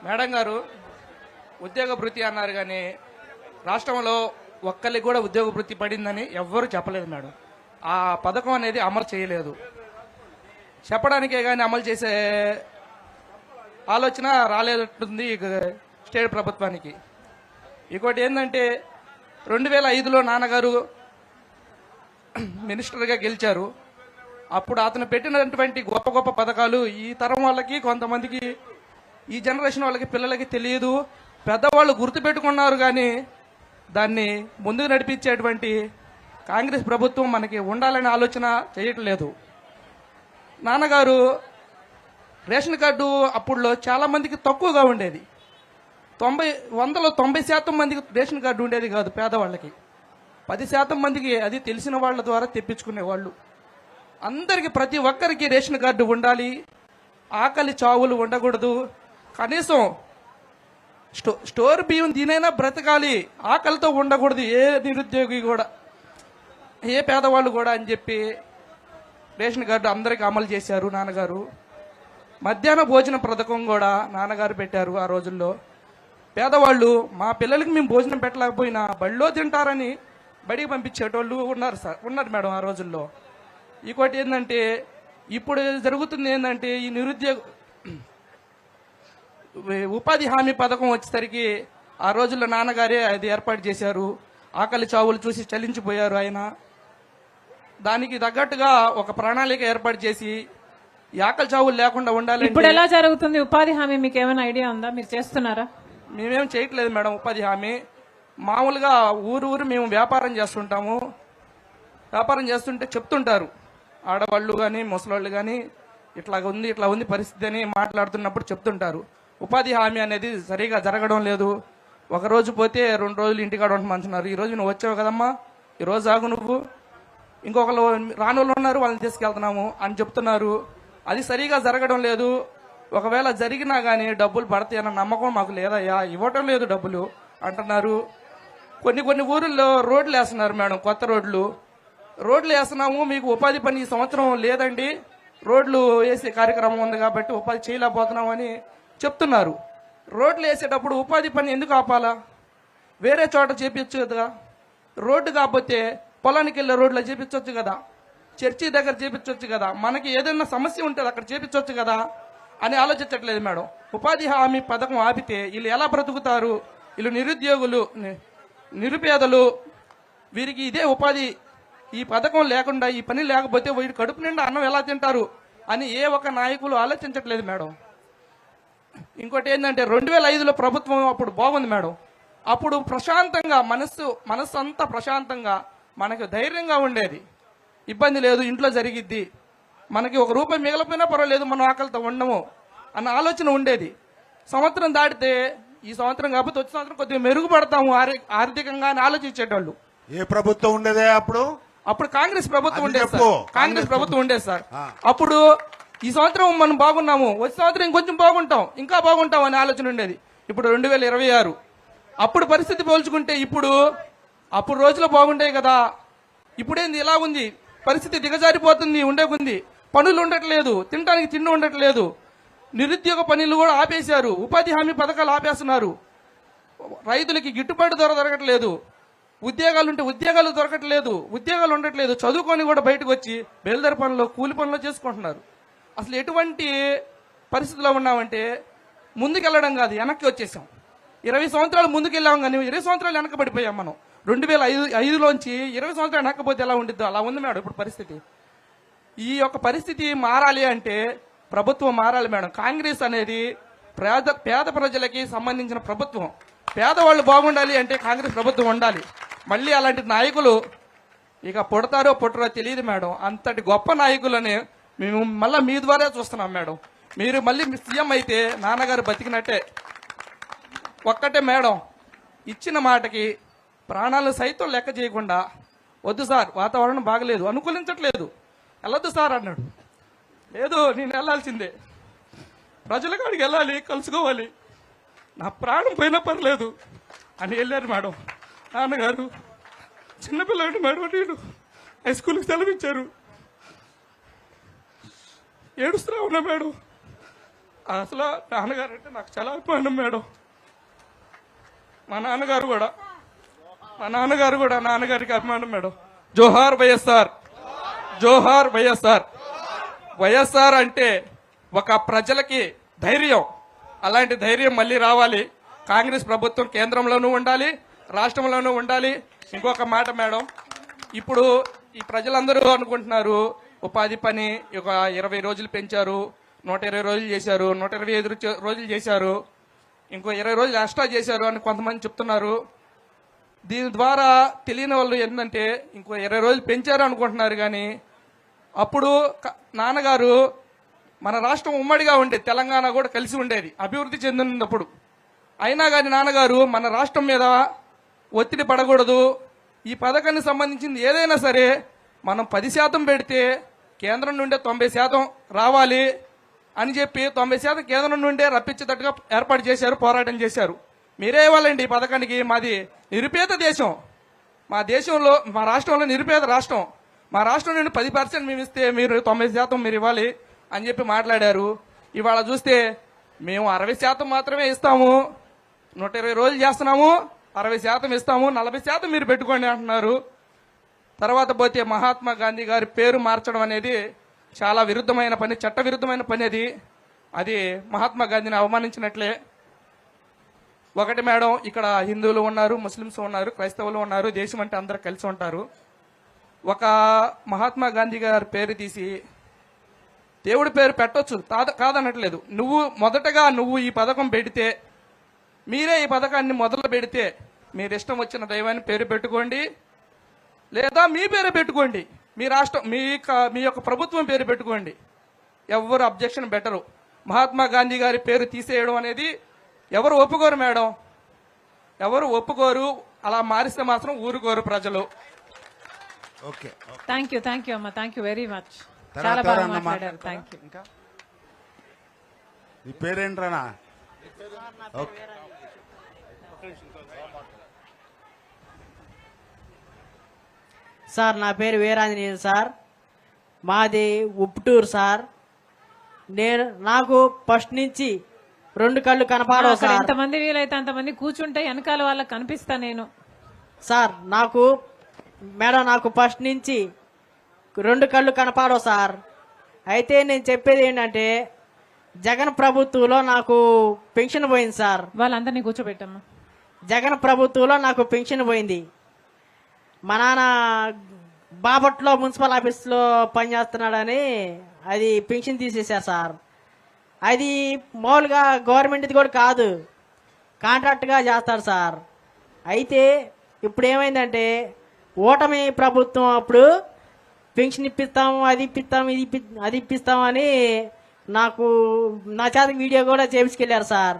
Madam గారు ఉద్యోగ భృతి అన్నారు కానీ రాష్ట్రంలో ఒక్కరికి కూడా ఉద్యోగ భృతి పడిందని ఎవ్వరూ చెప్పలేదు మేడం. ఆ పథకం అనేది అమలు చేయలేదు. చెప్పడానికే కానీ అమలు చేసే ఆలోచన రాలేదంటుంది స్టేట్ ప్రభుత్వానికి. ఇంకోటి ఏంటంటే 2005లో నాన్నగారు మినిస్టర్గా గెలిచారు. అప్పుడు అతను పెట్టినటువంటి గొప్ప గొప్ప పథకాలు ఈ తరం వాళ్ళకి, కొంతమందికి, ఈ జనరేషన్ వాళ్ళకి, పిల్లలకి తెలియదు. పెద్దవాళ్ళు గుర్తుపెట్టుకున్నారు కానీ దాన్ని ముందుకు నడిపించేటువంటి కాంగ్రెస్ ప్రభుత్వం మనకి ఉండాలనే ఆలోచన చేయట్లేదు. నాన్నగారు రేషన్ కార్డు అప్పుడులో చాలా మందికి తక్కువగా ఉండేది. 90% మందికి రేషన్ కార్డు ఉండేది కాదు. పేదవాళ్ళకి 10% మందికి, అది తెలిసిన వాళ్ళ ద్వారా తెప్పించుకునేవాళ్ళు. అందరికి, ప్రతి ఒక్కరికి రేషన్ కార్డు ఉండాలి. ఆకలి చావులు ఉండకూడదు. కనీసం స్టోర్ బియ్యం దీనైనా బ్రతకాలి, ఆకలితో ఉండకూడదు ఏ నిరుద్యోగి కూడా, ఏ పేదవాళ్ళు కూడా అని చెప్పి రేషన్ కార్డు అందరికీ అమలు చేశారు నాన్నగారు. మధ్యాహ్న భోజన పథకం కూడా నాన్నగారు పెట్టారు. ఆ రోజుల్లో పేదవాళ్ళు మా పిల్లలకి మేము భోజనం పెట్టలేకపోయినా బడిలో తింటారని బడికి పంపించేటోళ్ళు ఉన్నారు మేడం ఆ రోజుల్లో. ఇంకోటి ఏంటంటే ఇప్పుడు జరుగుతుంది ఏంటంటే ఈ నిరుద్యోగ ఉపాధి హామీ పథకం వచ్చేసరికి ఆ రోజుల్లో నాన్నగారే అది ఏర్పాటు చేశారు. ఆకలి చావులు చూసి చలించిపోయారు ఆయన. దానికి తగ్గట్టుగా ఒక ప్రణాళిక ఏర్పాటు చేసి ఈ ఆకలి చావులు లేకుండా ఉండాలి. ఇప్పుడు ఎలా జరుగుతుంది ఉపాధి హామీ? మీకు ఏమైనా ఐడియా ఉందా? మీరు చేస్తున్నారా? మేమేం చేయట్లేదు మేడం ఉపాధి హామీ. మామూలుగా ఊరు మేము వ్యాపారం చేస్తుంటాము. వ్యాపారం చేస్తుంటే చెప్తుంటారు ఆడవాళ్ళు కానీ ముసలోళ్ళు కానీ, ఇట్లా ఉంది పరిస్థితి అని మాట్లాడుతున్నప్పుడు చెప్తుంటారు. ఉపాధి హామీ అనేది సరిగా జరగడం లేదు. ఒక రోజు పోతే 2 రోజులు ఇంటికాడ ఉండమంటున్నారు. ఈ రోజు నువ్వు వచ్చావు కదమ్మా, ఈ రోజు ఆగు నువ్వు, ఇంకొకరు రానోళ్ళు ఉన్నారు వాళ్ళని తీసుకెళ్తున్నాము అని చెప్తున్నారు. అది సరిగా జరగడం లేదు. ఒకవేళ జరిగినా కానీ డబ్బులు పడతాయి అన్న నమ్మకం మాకు లేదయ్యా, ఇవ్వటం లేదు డబ్బులు అంటున్నారు. కొన్ని ఊరుల్లో రోడ్లు వేస్తున్నారు మేడం, కొత్త రోడ్లు వేస్తున్నాము, మీకు ఉపాధి పని ఈ సంవత్సరం లేదండి, రోడ్లు వేసే కార్యక్రమం ఉంది కాబట్టి ఉపాధి చేయలేకపోతున్నాం అని చెప్తున్నారు. రోడ్లు వేసేటప్పుడు ఉపాధి పని ఎందుకు ఆపాలా? వేరే చోట చేపించచ్చు కదా. రోడ్డు కాకపోతే పొలానికి వెళ్ళే రోడ్లో చేపించవచ్చు కదా, చర్చి దగ్గర చేపించవచ్చు కదా, మనకి ఏదైనా సమస్య ఉంటుంది అక్కడ చేపించవచ్చు కదా అని ఆలోచించట్లేదు మేడం. ఉపాధి హామీ పథకం ఆపితే వీళ్ళు ఎలా బ్రతుకుతారు? వీళ్ళు నిరుద్యోగులు, నిరుపేదలు, వీరికి ఇదే ఉపాధి. ఈ పథకం లేకుండా, ఈ పని లేకపోతే వీడి కడుపు నిండా అన్నం ఎలా తింటారు అని ఏ ఒక్క నాయకులు ఆలోచించట్లేదు మేడం. ఇంకోటి ఏంటంటే 2005లో ప్రభుత్వం అప్పుడు బాగుంది మేడం. అప్పుడు ప్రశాంతంగా మనస్సు అంతా ప్రశాంతంగా, మనకు ధైర్యంగా ఉండేది. ఇబ్బంది లేదు, ఇంట్లో జరిగిద్ది, మనకి ₹1 మిగలపోయినా పర్వాలేదు, మనం ఆకలితో ఉండము అన్న ఆలోచన ఉండేది. సంవత్సరం దాటితే, ఈ సంవత్సరం కాకపోతే వచ్చే సంవత్సరం కొద్దిగా మెరుగుపడతాము ఆర్థికంగా అని ఆలోచించేటోళ్ళు. ఏ ప్రభుత్వం ఉండేదే అప్పుడు కాంగ్రెస్ ప్రభుత్వం ఉండేది సార్. కాంగ్రెస్ ప్రభుత్వం ఉండేది సార్. అప్పుడు ఈ సంవత్సరం మనం బాగున్నాము, వచ్చే సంవత్సరం ఇంకొంచెం బాగుంటాం, ఇంకా బాగుంటాం అనే ఆలోచన ఉండేది. ఇప్పుడు 2026, అప్పుడు పరిస్థితి పోల్చుకుంటే అప్పుడు రోజులు బాగుంటాయి కదా. ఇప్పుడేంది ఇలా ఉంది పరిస్థితి? దిగజారిపోతుంది. ఉండేకుంది, పనులు ఉండట్లేదు, తినడానికి తిండి ఉండట్లేదు, నిరుద్యోగ పనులు కూడా ఆపేశారు, ఉపాధి హామీ పథకాలు ఆపేస్తున్నారు, రైతులకి గిట్టుబాటు ధర దొరకట్లేదు, ఉద్యోగాలుంటే ఉద్యోగాలు దొరకట్లేదు, ఉద్యోగాలు ఉండట్లేదు, చదువుకొని కూడా బయటకు వచ్చి బేల్దారి పనులు, కూలి పనులు చేసుకుంటున్నారు. అసలు ఎటువంటి పరిస్థితిలో ఉన్నామంటే ముందుకెళ్ళడం కాదు, వెనక్కి వచ్చేసాం. 20 సంవత్సరాలు ముందుకెళ్ళాం కానీ 20 సంవత్సరాలు వెనకబడిపోయాం మనం. 2005లోంచి 20 సంవత్సరాలు వెనకపోతే ఎలా ఉండిద్దో అలా ఉంది మేడం ఇప్పుడు పరిస్థితి. ఈ యొక్క పరిస్థితి మారాలి అంటే ప్రభుత్వం మారాలి మేడం. కాంగ్రెస్ అనేది పేద ప్రజలకి సంబంధించిన ప్రభుత్వం. పేదవాళ్ళు బాగుండాలి అంటే కాంగ్రెస్ ప్రభుత్వం ఉండాలి. మళ్ళీ అలాంటి నాయకులు ఇక పుడతారో పుట్టరో తెలియదు మేడం. అంతటి గొప్ప నాయకులని మేము మళ్ళీ మీ ద్వారా చూస్తున్నాం మేడం. మీరు మళ్ళీ సీఎం అయితే నాన్నగారు బతికినట్టే. ఒక్కటే మేడం, ఇచ్చిన మాటకి ప్రాణాలను సైతం లెక్క చేయకుండా, వద్దు సార్ వాతావరణం బాగలేదు, అనుకూలించట్లేదు, వెళ్ళొద్దు సార్ అన్నాడు. లేదు నేను వెళ్ళాల్సిందే, ప్రజల కాడికి వెళ్ళాలి, కలుసుకోవాలి, నా ప్రాణం పోయినా పర్లేదు అని వెళ్ళారు మేడం. నాన్నగారు చిన్నపిల్లడు మేడం, నేను హై స్కూల్కి సెలవిచ్చారు, ఏడుస్తున్నా ఉన్నా మేడం. అసలు నాన్నగారు అంటే నాకు చాలా అభిమానం మేడం. మా నాన్నగారు కూడా నాన్నగారికి అభిమానం మేడం. జోహార్ వైఎస్ఆర్, జోహార్ వైఎస్ఆర్. వైఎస్ఆర్ అంటే ఒక ప్రజలకి ధైర్యం. అలాంటి ధైర్యం మళ్ళీ రావాలి. కాంగ్రెస్ ప్రభుత్వం కేంద్రంలోనూ ఉండాలి, రాష్ట్రంలోనూ ఉండాలి. ఇంకొక మాట మేడం, ఇప్పుడు ఈ ప్రజలందరూ అనుకుంటున్నారు ఉపాధి పని ఒక 20 రోజులు పెంచారు, 120 రోజులు చేశారు, 125 రోజులు చేశారు, ఇంకో 20 రోజులు ఎక్స్ట్రా చేశారు అని కొంతమంది చెప్తున్నారు. దీని ద్వారా తెలియని వాళ్ళు ఏంటంటే ఇంకో 20 రోజులు పెంచారు అనుకుంటున్నారు. కానీ అప్పుడు నాన్నగారు మన రాష్ట్రం ఉమ్మడిగా ఉండేది, తెలంగాణ కూడా కలిసి ఉండేది, అభివృద్ధి చెందినప్పుడు. అయినా కానీ నాన్నగారు మన రాష్ట్రం మీద ఒత్తిడి పడకూడదు, ఈ పథకానికి సంబంధించింది ఏదైనా సరే మనం 10% పెడితే కేంద్రం నుండే 90% రావాలి అని చెప్పి 90% కేంద్రం నుండే రప్పించేటట్టుగా ఏర్పాటు చేశారు, పోరాటం చేశారు. మీరే ఇవ్వాలండి ఈ పథకానికి. మాది నిరుపేద దేశం, మా దేశంలో మా రాష్ట్రంలో నిరుపేద రాష్ట్రం. మా రాష్ట్రం నుండి 10% మేము ఇస్తే మీరు 90% మీరు ఇవ్వాలి అని చెప్పి మాట్లాడారు. ఇవాళ చూస్తే మేము 60% మాత్రమే ఇస్తాము, 120 రోజులు చేస్తున్నాము, 60% ఇస్తాము, 40% మీరు పెట్టుకోండి అంటున్నారు. తర్వాత పోతే మహాత్మా గాంధీ గారి పేరు మార్చడం అనేది చాలా విరుద్ధమైన పని, చట్ట విరుద్ధమైన పని. అది మహాత్మా గాంధీని అవమానించినట్లే. ఒకటి మేడం, ఇక్కడ హిందువులు ఉన్నారు, ముస్లిమ్స్ ఉన్నారు, క్రైస్తవులు ఉన్నారు, దేశం అంటే అందరూ కలిసి ఉంటారు. ఒక మహాత్మా గాంధీ గారి పేరు తీసి దేవుడి పేరు పెట్టొచ్చు, కాదనట్లేదు. మొదటగా నువ్వు ఈ పథకం పెడితే, మీరే ఈ పథకాన్ని మొదలు పెడితే మీరు ఇష్టం వచ్చిన దైవాన్ని పేరు పెట్టుకోండి, లేదా మీ పేరు పెట్టుకోండి, మీ రాష్ట్రం మీ యొక్క ప్రభుత్వం పేరు పెట్టుకోండి. ఎవరు అబ్జెక్షన్ పెట్టరు. మహాత్మా గాంధీ గారి పేరు తీసేయడం అనేది ఎవరు ఒప్పుకోరు మేడం, ఎవరు ఒప్పుకోరు. అలా మారిస్తే మాత్రం ఊరుకోరు ప్రజలు. ఓకే, థ్యాంక్ యూ అమ్మా, థ్యాంక్ యూ వెరీ మచ్. తర్వాత చాలా బాగా ఎవరన్నా మాట్లాడారు. మాట్లాడతారా? Thank you. ఇంకా నీ పేరేంట్రానా? ఓకే. సార్ నా పేరు వీరాంజనేయులు సార్, మాది ఉప్పుటూరు సార్. నాకు ఫస్ట్ నుంచి 2 కళ్ళు కనపడవు అక్కడ సార్. ఎంతమంది వీలైతే అంతమంది కూర్చుంటే వెనకాల వాళ్ళకి కనిపిస్తా నేను. సార్ నాకు ఫస్ట్ నుంచి 2 కళ్ళు కనపడవు సార్. అయితే నేను చెప్పేది ఏంటంటే జగన్ ప్రభుత్వంలో నాకు పెన్షన్ పోయింది సార్. వాళ్ళందరినీ కూర్చోబెట్టమ్మా. జగన్ ప్రభుత్వంలో నాకు పెన్షన్ పోయింది. మా నాన్న బాపట్లో మున్సిపల్ ఆఫీస్లో పనిచేస్తున్నాడని అది పెన్షన్ తీసేశారు సార్. అది మామూలుగా గవర్నమెంట్ది కూడా కాదు, కాంట్రాక్ట్గా చేస్తారు సార్. అయితే ఇప్పుడు ఏమైందంటే ఓటమి ప్రభుత్వం అప్పుడు పెన్షన్ ఇప్పిస్తాము, అది ఇప్పిస్తాము, అది ఇప్పిస్తామని నాకు నా చేతకి వీడియో కూడా చేపించుకెళ్ళారు సార్.